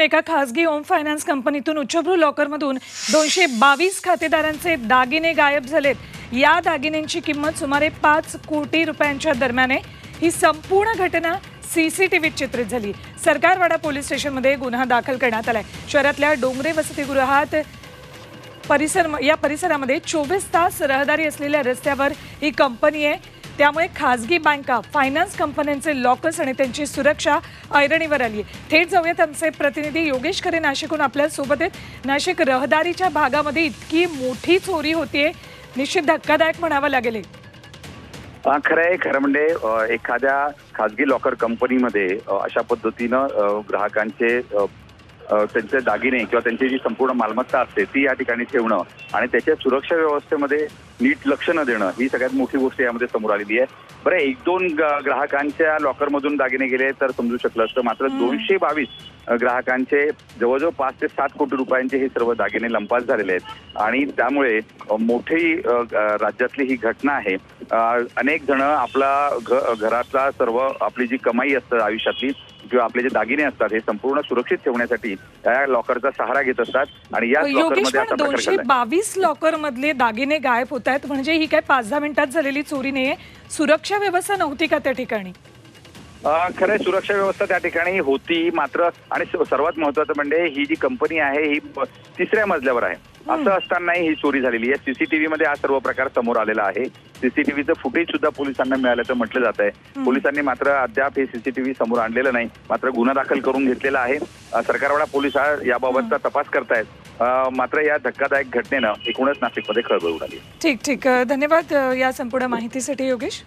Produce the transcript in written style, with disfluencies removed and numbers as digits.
एका खासगी home finance कंपनीतून उच्चभ्रू लॉकरमधून 222 खातेदारांचे दागिने गायब झालेत। या दागिन्यांची किंमत सुमारे 5 कोटी रुपयांच्या दरम्यान आहे। ही संपूर्ण घटना सीसीटीव्हीत चित्रित झाली। सरकारवाडा पोलीस स्टेशनमध्ये गुन्हा दाखल करण्यात आलाय। शहरातल्या डोंगरे वसतिगृहात परिसरामध्ये 24 तास रहदारी असलेल्या रस्त्यावर ही कंपनी आहे। त्यामुळे खासगी बँका, फायनान्स कंपन्यांचे लॉकर्स आणि त्यांची सुरक्षा ऐरणीवर आली आहे। थेट जाऊयात, आमचे प्रतिनिधी योगेश खरे नाशिकहून आपल्या सोबत आहेत। नाशिक रहदारीच्या भागामध्ये इतकी मोठी चोरी होतीये, निश्चित धक्कादायक म्हणावं लागेल। खरं म्हणजे एखाद्या खासगी लॉकर कंपनीमध्ये अशा पद्धतीनं ग्राहकांचे त्यांचे दागिने किंवा त्यांची जी संपूर्ण मालमत्ता असते ती या ठिकाणी ठेवणं आणि त्याच्या सुरक्षा व्यवस्थेमध्ये नीट लक्ष न देणं ही सगळ्यात मोठी गोष्ट यामध्ये समोर आलेली आहे। बरं, 1-2 ग्राहकांच्या लॉकरमधून दागिने गेले तर समजू शकलं असतं, मात्र 222 ग्राहकांचे जवळजवळ 5 ते 7 कोटी रुपयांचे हे सर्व दागिने लंपास झालेले आहेत आणि त्यामुळे मोठी राज्यातली ही घटना आहे। अनेक जण आपला घरातला सर्व आपली जी कमाई असते आयुष्यातली किंवा आपले जे दागिने असतात हे संपूर्ण सुरक्षित ठेवण्यासाठी या लॉकरचा सहारा घेत असतात आणि या लॉकरमध्ये आता 222 लॉकर मधले दागिने गायब होत आहेत, म्हणजे ही काय 5-10 मिनिटात झालेली चोरी नाहीये। सुरक्षा व्यवस्था नव्हती का त्या ठिकाणी? खरं सुरक्षा व्यवस्था त्या ठिकाणी होती, मात्र आणि सर्वात महत्वाचं म्हणजे ही जी कंपनी आहे ही 3ऱ्या मजल्यावर आहे। असं असतानाही ही चोरी झालेली आहे। सीसीटीव्ही मध्ये हा सर्व प्रकार समोर आलेला आहे। सीसीटीव्हीचं फुटेज सुद्धा पोलिसांना मिळाल्याचं म्हटलं जात आहे। पोलिसांनी मात्र अद्याप हे सीसीटीव्ही समोर आणलेलं नाही, मात्र गुन्हा दाखल करून घेतलेला आहे। सरकारवाडा पोलीस याबाबतचा तपास करतायत। मात्र या धक्कादायक घटनेनं एकूणच नाशिकमध्ये खळबळ उडाली। ठीक, धन्यवाद या संपूर्ण माहितीसाठी योगेश।